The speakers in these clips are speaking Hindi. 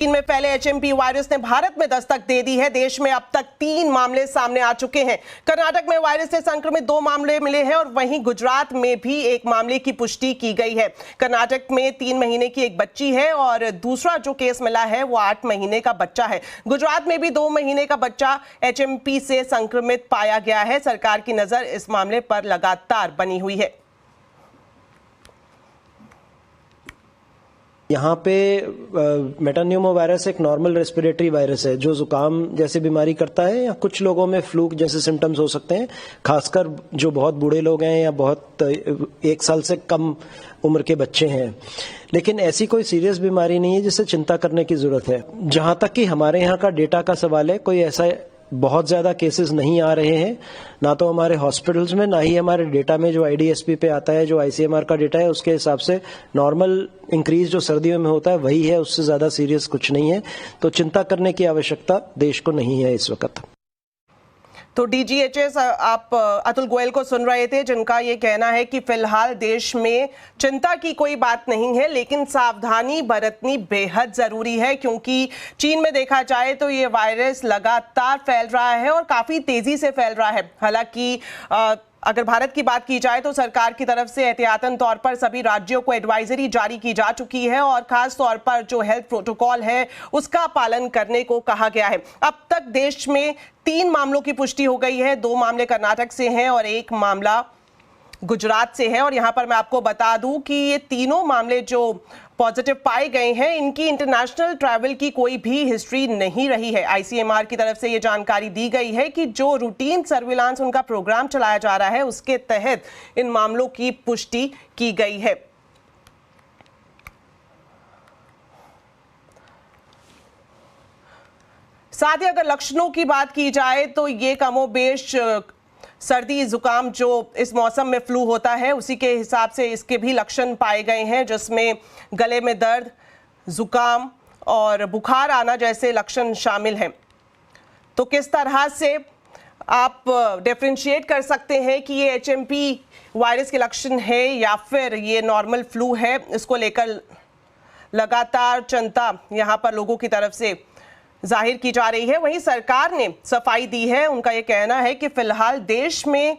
चीन में फैले एचएमपी वायरस ने भारत में दस्तक दे दी है। देश में अब तक 3 मामले सामने आ चुके हैं। कर्नाटक में वायरस से संक्रमित 2 मामले मिले हैं और वहीं गुजरात में भी 1 मामले की पुष्टि की गई है। कर्नाटक में 3 महीने की एक बच्ची है और दूसरा जो केस मिला है वो 8 महीने का बच्चा है। गुजरात में भी 2 महीने का बच्चा एचएमपी से संक्रमित पाया गया है। सरकार की नजर इस मामले पर लगातार बनी हुई है। यहाँ पे मेटान्यूमो वायरस एक नॉर्मल रेस्पिरेटरी वायरस है जो जुकाम जैसी बीमारी करता है या कुछ लोगों में फ्लू जैसे सिम्टम्स हो सकते हैं, खासकर जो बहुत बूढ़े लोग हैं या बहुत 1 साल से कम उम्र के बच्चे हैं। लेकिन ऐसी कोई सीरियस बीमारी नहीं है जिससे चिंता करने की जरूरत है। जहां तक कि हमारे यहाँ का डेटा का सवाल है, कोई ऐसा बहुत ज्यादा केसेस नहीं आ रहे हैं, ना तो हमारे हॉस्पिटल्स में, ना ही हमारे डेटा में जो आईडीएसपी पे आता है, जो आईसीएमआर का डेटा है, उसके हिसाब से नॉर्मल इंक्रीज जो सर्दियों में होता है वही है, उससे ज्यादा सीरियस कुछ नहीं है। तो चिंता करने की आवश्यकता देश को नहीं है इस वक्त। तो डीजीएचएस आप अतुल गोयल को सुन रहे थे, जिनका ये कहना है कि फिलहाल देश में चिंता की कोई बात नहीं है, लेकिन सावधानी बरतनी बेहद जरूरी है, क्योंकि चीन में देखा जाए तो ये वायरस लगातार फैल रहा है और काफी तेजी से फैल रहा है। हालांकि अगर भारत की बात की जाए तो सरकार की तरफ से एहतियातन तौर पर सभी राज्यों को एडवाइजरी जारी की जा चुकी है और खास तौर पर जो हेल्थ प्रोटोकॉल है उसका पालन करने को कहा गया है। अब तक देश में 3 मामलों की पुष्टि हो गई है। 2 मामले कर्नाटक से हैं और 1 मामला गुजरात से है। और यहां पर मैं आपको बता दूं कि ये तीनों मामले जो पॉजिटिव पाए गए हैं, इनकी इंटरनेशनल ट्रैवल की कोई भी हिस्ट्री नहीं रही है। आईसीएमआर की तरफ से ये जानकारी दी गई है कि जो रूटीन सर्विलांस उनका प्रोग्राम चलाया जा रहा है उसके तहत इन मामलों की पुष्टि की गई है। साथ ही अगर लक्षणों की बात की जाए तो ये कमोबेश सर्दी जुकाम जो इस मौसम में फ्लू होता है उसी के हिसाब से इसके भी लक्षण पाए गए हैं, जिसमें गले में दर्द, जुकाम और बुखार आना जैसे लक्षण शामिल हैं। तो किस तरह से आप डिफरेंशिएट कर सकते हैं कि ये एचएमपी वायरस के लक्षण है या फिर ये नॉर्मल फ्लू है, इसको लेकर लगातार चिंता यहाँ पर लोगों की तरफ से जाहिर की जा रही है। वहीं सरकार ने सफाई दी है। उनका यह कहना है कि फिलहाल देश में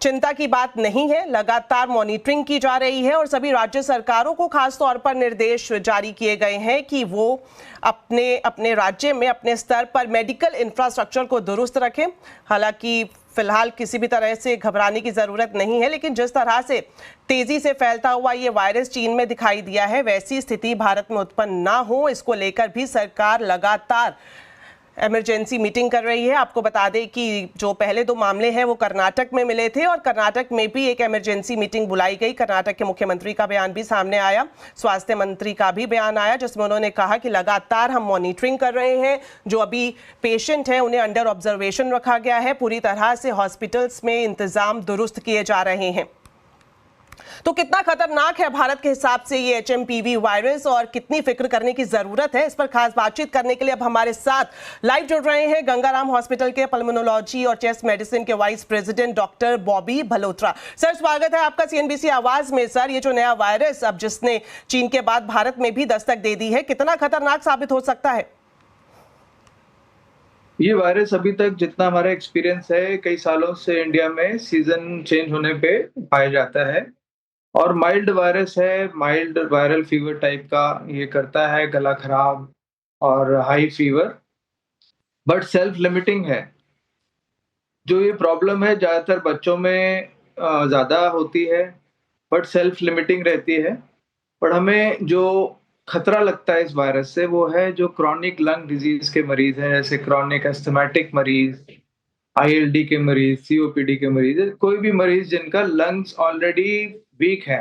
चिंता की बात नहीं है, लगातार मॉनिटरिंग की जा रही है और सभी राज्य सरकारों को खास तौर पर निर्देश जारी किए गए हैं कि वो अपने अपने राज्य में अपने स्तर पर मेडिकल इंफ्रास्ट्रक्चर को दुरुस्त रखें। हालांकि फिलहाल किसी भी तरह से घबराने की जरूरत नहीं है, लेकिन जिस तरह से तेजी से फैलता हुआ ये वायरस चीन में दिखाई दिया है, वैसी स्थिति भारत में उत्पन्न ना हो, इसको लेकर भी सरकार लगातार इमरजेंसी मीटिंग कर रही है। आपको बता दें कि जो पहले 2 मामले हैं वो कर्नाटक में मिले थे और कर्नाटक में भी एक इमरजेंसी मीटिंग बुलाई गई। कर्नाटक के मुख्यमंत्री का बयान भी सामने आया, स्वास्थ्य मंत्री का भी बयान आया, जिसमें उन्होंने कहा कि लगातार हम मॉनिटरिंग कर रहे हैं। जो अभी पेशेंट हैं उन्हें अंडर ऑब्जर्वेशन रखा गया है। पूरी तरह से हॉस्पिटल्स में इंतजाम दुरुस्त किए जा रहे हैं। तो कितना खतरनाक है भारत के हिसाब से ये एचएमपीवी वायरस और कितनी फिक्र करने की जरूरत है, इस पर खास बातचीत करने के लिए अब हमारे साथ लाइव जुड़ रहे हैं गंगाराम हॉस्पिटल के पल्मोनोलॉजी और चेस्ट मेडिसिन के vice president doctor Bobby Bhalotra. Sir, स्वागत है आपका सीएनबीसी आवाज में। सर, ये जो नया वायरस अब जिसने चीन के बाद भारत में भी दस्तक दे दी है, कितना खतरनाक साबित हो सकता है? ये वायरस अभी तक जितना हमारा एक्सपीरियंस है, कई सालों से इंडिया में सीजन चेंज होने पे पाया जाता है और माइल्ड वायरस है, माइल्ड वायरल फीवर टाइप का ये करता है, गला खराब और high fever, but self limiting है। जो ये प्रॉब्लम है ज़्यादातर बच्चों में ज़्यादा होती है, बट सेल्फ लिमिटिंग रहती है। पर हमें जो खतरा लगता है इस वायरस से वो है जो क्रॉनिक लंग डिजीज के मरीज हैं, जैसे क्रॉनिक एस्थमेटिक मरीज, आईएलडी के मरीज, सीओपीडी के मरीज, कोई भी मरीज जिनका लंग्स ऑलरेडी वीक है,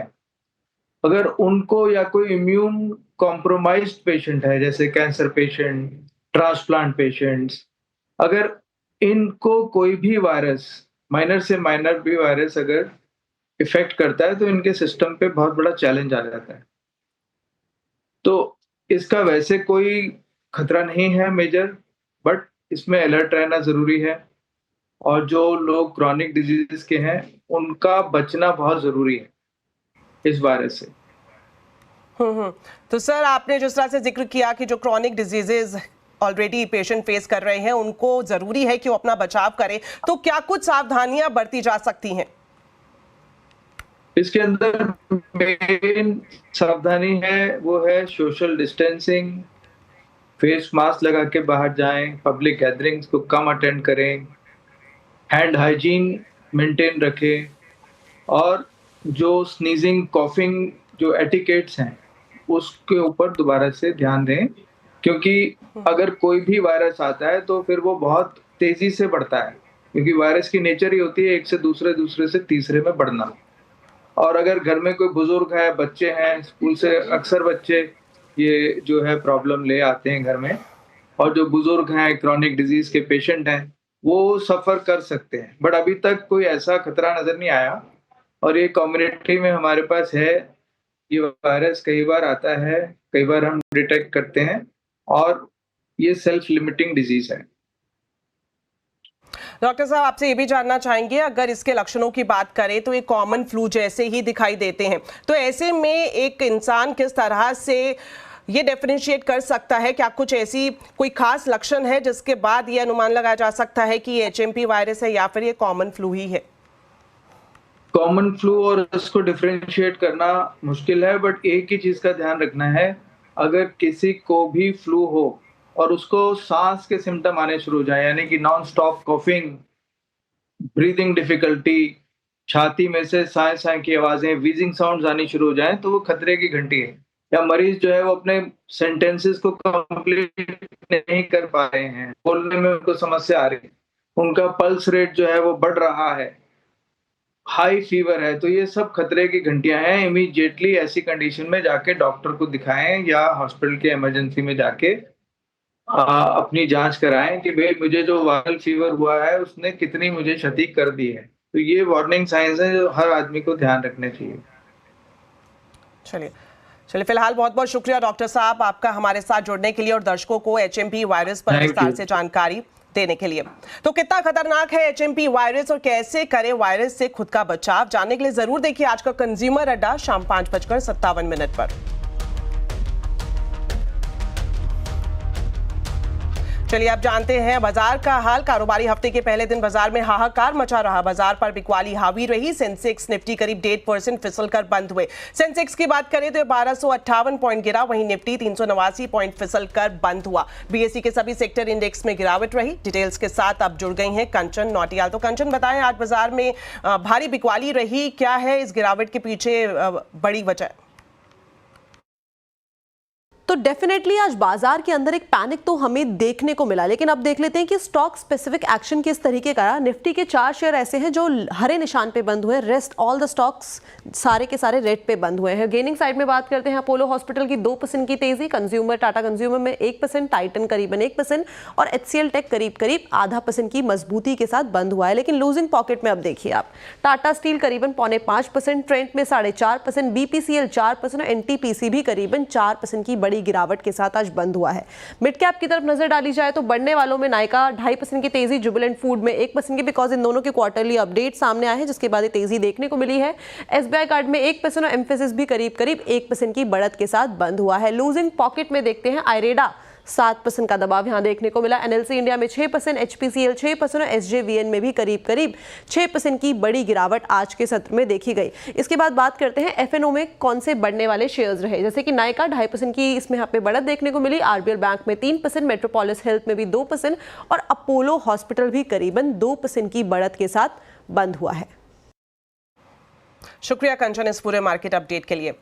अगर उनको या कोई इम्यून कॉम्प्रोमाइज्ड पेशेंट है, जैसे कैंसर पेशेंट, ट्रांसप्लांट पेशेंट्स, अगर इनको कोई भी वायरस, माइनर से माइनर भी वायरस अगर इफेक्ट करता है तो इनके सिस्टम पे बहुत बड़ा चैलेंज आ जाता है। तो इसका वैसे कोई खतरा नहीं है मेजर, बट इसमें अलर्ट रहना जरूरी है और जो लोग क्रॉनिक डिजीज के हैं उनका बचना बहुत जरूरी है इस वायरस से। तो सर आपने जिस तरह से जिक्र किया कि जो chronic diseases already patient face कर रहे हैं उनको जरूरी है कि वो अपना बचाव करें, तो क्या कुछ सावधानियां बरती जा सकती हैं? इसके अंदर मेन सावधानी है वो है सोशल डिस्टेंसिंग, फेस मास्क लगा के बाहर जाएं, पब्लिक गैदरिंग्स को कम अटेंड करें, हैंड हाइजीन मेंटेन रखें, और जो स्नीजिंग कॉफिंग जो एटिकेट्स हैं उसके ऊपर दोबारा से ध्यान दें, क्योंकि अगर कोई भी वायरस आता है तो फिर वो बहुत तेजी से बढ़ता है, क्योंकि वायरस की नेचर ही होती है एक से दूसरे, दूसरे से तीसरे में बढ़ना। और अगर घर में कोई बुजुर्ग है, बच्चे हैं, स्कूल से अक्सर बच्चे ये जो है प्रॉब्लम ले आते हैं घर में, और जो बुजुर्ग हैं, क्रॉनिक डिजीज के पेशेंट हैं, वो सफर कर सकते हैं, बट अभी तक कोई ऐसा खतरा नजर नहीं आया। और ये कम्युनिटी में हमारे पास है, ये वायरस कई बार आता है, कई बार हम डिटेक्ट करते हैं, और ये सेल्फ लिमिटिंग डिजीज है। डॉक्टर साहब आपसे ये भी जानना चाहेंगे, अगर इसके लक्षणों की बात करें तो ये कॉमन फ्लू जैसे ही दिखाई देते हैं, तो ऐसे में एक इंसान किस तरह से ये डिफरेंशिएट कर सकता है? क्या कुछ ऐसी कोई खास लक्षण है जिसके बाद ये अनुमान लगाया जा सकता है कि ये HMP वायरस है या फिर ये कॉमन फ्लू ही है? कॉमन फ्लू और इसको डिफरेंशिएट करना मुश्किल है, बट एक ही चीज का ध्यान रखना है, अगर किसी को भी फ्लू हो और उसको सांस के सिम्टम आने शुरू हो जाए, यानी कि non stop coughing, breathing difficulty, छाती में से साए साए की आवाजें, वीजिंग साउंड्स आनी शुरू हो जाए, तो वो खतरे की घंटी है। या मरीज जो है वो अपने सेंटेंसेस को कंप्लीट नहीं कर पा रहे हैं, बोलने में उनको समस्या आ रही है, उनका पल्स रेट जो है वो बढ़ रहा है, हाई फीवर है, तो ये सब खतरे की घंटियां हैं। इमीडिएटली ऐसी कंडीशन में जाके डॉक्टर को दिखाएं या हॉस्पिटल के इमरजेंसी में जाके अपनी जांच कराएं कि भाई मुझे जो वायरल फीवर हुआ है उसने कितनी मुझे क्षति कर दी है। तो ये वार्निंग साइंस है जो हर आदमी को ध्यान रखने चाहिए। चलिए फिलहाल बहुत बहुत शुक्रिया डॉक्टर साहब आपका हमारे साथ जुड़ने के लिए और दर्शकों को HMP वायरस पर विस्तार से जानकारी देने के लिए। तो कितना खतरनाक है HMP वायरस और कैसे करें वायरस से खुद का बचाव, जानने के लिए जरूर देखिए आज का कंज्यूमर अड्डा शाम 5:57 पर। चलिए अब जानते हैं बाजार का हाल। कारोबारी हफ्ते के पहले दिन बाजार में हाहाकार मचा रहा, बाजार पर बिकवाली हावी रही। सेंसेक्स निफ्टी करीब 1.5% फिसलकर बंद हुए। सेंसेक्स की बात करें तो 1258 पॉइंट गिरा, वहीं निफ्टी 389 पॉइंट फिसलकर बंद हुआ। बीएसई के सभी सेक्टर इंडेक्स में गिरावट रही। डिटेल्स के साथ अब जुड़ गई हैं कंचन नौटियाल। तो कंचन बताएं, आज बाजार में भारी बिकवाली रही, क्या है इस गिरावट के पीछे बड़ी वजह? तो डेफिनेटली आज बाजार के अंदर एक पैनिक तो हमें देखने को मिला, लेकिन अब देख लेते हैं कि स्टॉक स्पेसिफिक एक्शन किस तरीके का रहा। निफ्टी के 4 शेयर ऐसे हैं जो हरे निशान पे बंद हुए, रेस्ट ऑल द स्टॉक्स सारे के सारे रेड पे बंद हुए हैं। गेनिंग साइड में बात करते हैं, अपोलो हॉस्पिटल की 2% की तेजी, कंज्यूमर टाटा कंज्यूमर में 1%, टाइटन करीबन 1% और HCL टेक करीब 0.5% की मजबूती के साथ बंद हुआ है। लेकिन लूजिंग पॉकेट में अब देखिए आप, टाटा स्टील करीबन 4.5%, ट्रेंट में 4.5%, BPCL 4% और NTPC भी करीबन 4% की बड़ी गिरावट के साथ आज बंद हुआ है। मिड कैप की तरफ नजर डाली जाए तो बढ़ने वालों में नायका 2.5% की तेजी, जुबिलेंट फूड में 1% की, बिकॉज इन दोनों के क्वार्टरली अपडेट सामने आए हैं जिसके बाद ये तेजी देखने को मिली है। SBI कार्ड में 1% और एम्फेसिस भी करीब 1% की बढ़त के साथ बंद हुआ है। लूजिंग पॉकेट में देखते हैं, आयरेडा 7% का दबाव यहां देखने को मिला। NLC इंडिया में 6%, HPCL 6% और SJVN में भी करीब 6% की बड़ी गिरावट आज के सत्र में देखी गई। इसके बाद बात करते हैं FNO में कौन से बढ़ने वाले शेयर्स रहे, जैसे कि नायका 2.5% की इसमें यहाँ पे बढ़त देखने को मिली, RBL बैंक में 3%, मेट्रोपोलिस हेल्थ में भी 2% और अपोलो हॉस्पिटल भी करीबन 2% की बढ़त के साथ बंद हुआ है। शुक्रिया कंचन इस पूरे मार्केट अपडेट के लिए।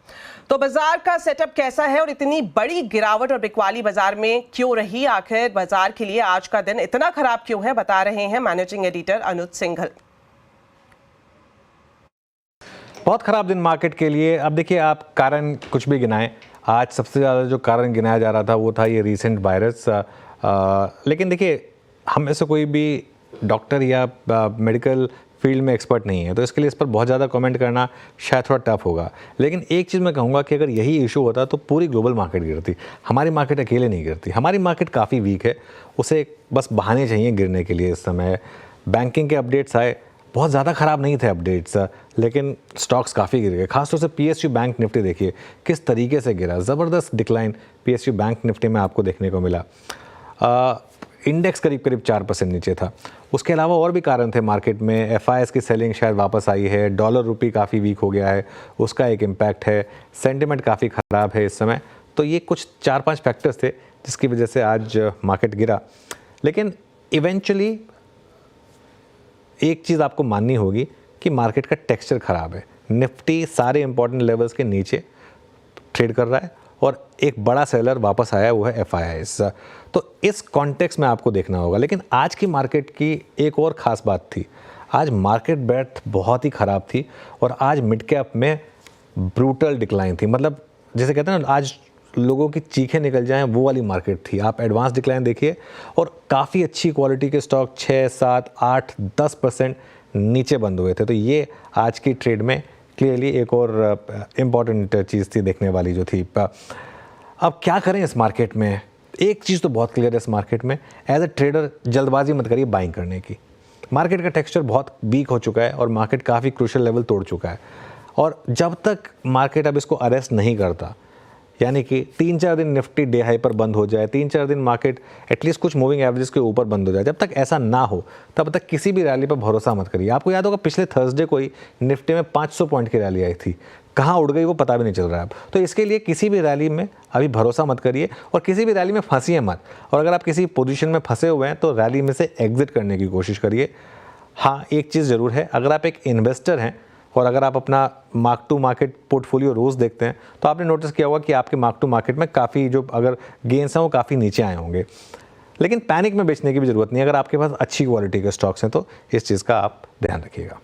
तो बाजार का सेटअप कैसा है और इतनी बड़ी गिरावट और बिकवाली बाजार में क्यों रही, आखिर बाजार के लिए आज का दिन इतना खराब क्यों है, बता रहे हैं मैनेजिंग एडिटर अनुज सिंघल। बहुत खराब दिन मार्केट के लिए। अब देखिए, आप कारण कुछ भी गिनाएं, आज सबसे ज़्यादा जो कारण गिनाया जा रहा था वो था ये रीसेंट वायरस। लेकिन देखिए, हम में से कोई भी डॉक्टर या मेडिकल फील्ड में एक्सपर्ट नहीं है, तो इसके लिए इस पर बहुत ज़्यादा कमेंट करना शायद थोड़ा टफ होगा। लेकिन एक चीज़ मैं कहूँगा कि अगर यही इशू होता तो पूरी ग्लोबल मार्केट गिरती, हमारी मार्केट अकेले नहीं गिरती। हमारी मार्केट काफ़ी वीक है, उसे बस बहाने चाहिए गिरने के लिए। इस समय बैंकिंग के अपडेट्स आए, बहुत ज़्यादा ख़राब नहीं थे अपडेट्स, लेकिन स्टॉक्स काफ़ी गिर गए। खासतौर से PSU बैंक निफ्टी देखिए किस तरीके से गिरा, ज़बरदस्त डिक्लाइन PSU बैंक निफ्टी में आपको देखने को मिला। इंडेक्स करीब करीब 4% नीचे था। उसके अलावा और भी कारण थे मार्केट में, FIS की सेलिंग शायद वापस आई है, डॉलर रुपी काफ़ी वीक हो गया है, उसका एक इम्पैक्ट है, सेंटिमेंट काफ़ी ख़राब है इस समय। तो ये कुछ 4-5 फैक्टर्स थे जिसकी वजह से आज मार्केट गिरा। लेकिन इवेंचुअली एक चीज़ आपको माननी होगी कि मार्केट का टेक्सचर ख़राब है। निफ्टी सारे इंपॉर्टेंट लेवल्स के नीचे ट्रेड कर रहा है और एक बड़ा सेलर वापस आया वो है FIS। तो इस कॉन्टेक्स्ट में आपको देखना होगा। लेकिन आज की मार्केट की एक और ख़ास बात थी, आज मार्केट ब्रेथ बहुत ही ख़राब थी और आज मिड कैप में ब्रूटल डिक्लाइन थी। मतलब जैसे कहते हैं ना, आज लोगों की चीखें निकल जाएं वो वाली मार्केट थी। आप एडवांस डिक्लाइन देखिए और काफ़ी अच्छी क्वालिटी के स्टॉक 6, 7, 8, 10% नीचे बंद हुए थे। तो ये आज की ट्रेड में क्लियरली एक और इम्पॉर्टेंट चीज़ थी देखने वाली जो थी। अब क्या करें इस मार्केट में? एक चीज़ तो बहुत क्लियर है इस मार्केट में, एज अ ट्रेडर जल्दबाजी मत करिए बाइंग करने की। मार्केट का टेक्सचर बहुत वीक हो चुका है और मार्केट काफ़ी क्रूशियल लेवल तोड़ चुका है और जब तक मार्केट अब इसको अरेस्ट नहीं करता, यानी कि 3-4 दिन निफ्टी डे हाई पर बंद हो जाए, 3-4 दिन मार्केट एटलीस्ट कुछ मूविंग एवरेज के ऊपर बंद हो जाए, जब तक ऐसा ना हो तब तक किसी भी रैली पर भरोसा मत करिए। आपको याद होगा पिछले थर्सडे को ही निफ्टी में 500 पॉइंट की रैली आई थी, कहाँ उड़ गई वो पता भी नहीं चल रहा है अब। तो इसके लिए किसी भी रैली में अभी भरोसा मत करिए और किसी भी रैली में फंसिए मत। और अगर आप किसी पोजीशन में फंसे हुए हैं तो रैली में से एग्जिट करने की कोशिश करिए। हाँ, एक चीज़ ज़रूर है, अगर आप एक इन्वेस्टर हैं और अगर आप अपना मार्क टू मार्केट पोर्टफोलियो रोज़ देखते हैं तो आपने नोटिस किया होगा कि आपके मार्क टू मार्केट में काफ़ी जो अगर गेंस हैं वो काफ़ी नीचे आए होंगे। लेकिन पैनिक में बेचने की भी ज़रूरत नहीं, अगर आपके पास अच्छी क्वालिटी के स्टॉक्स हैं तो इस चीज़ का आप ध्यान रखिएगा।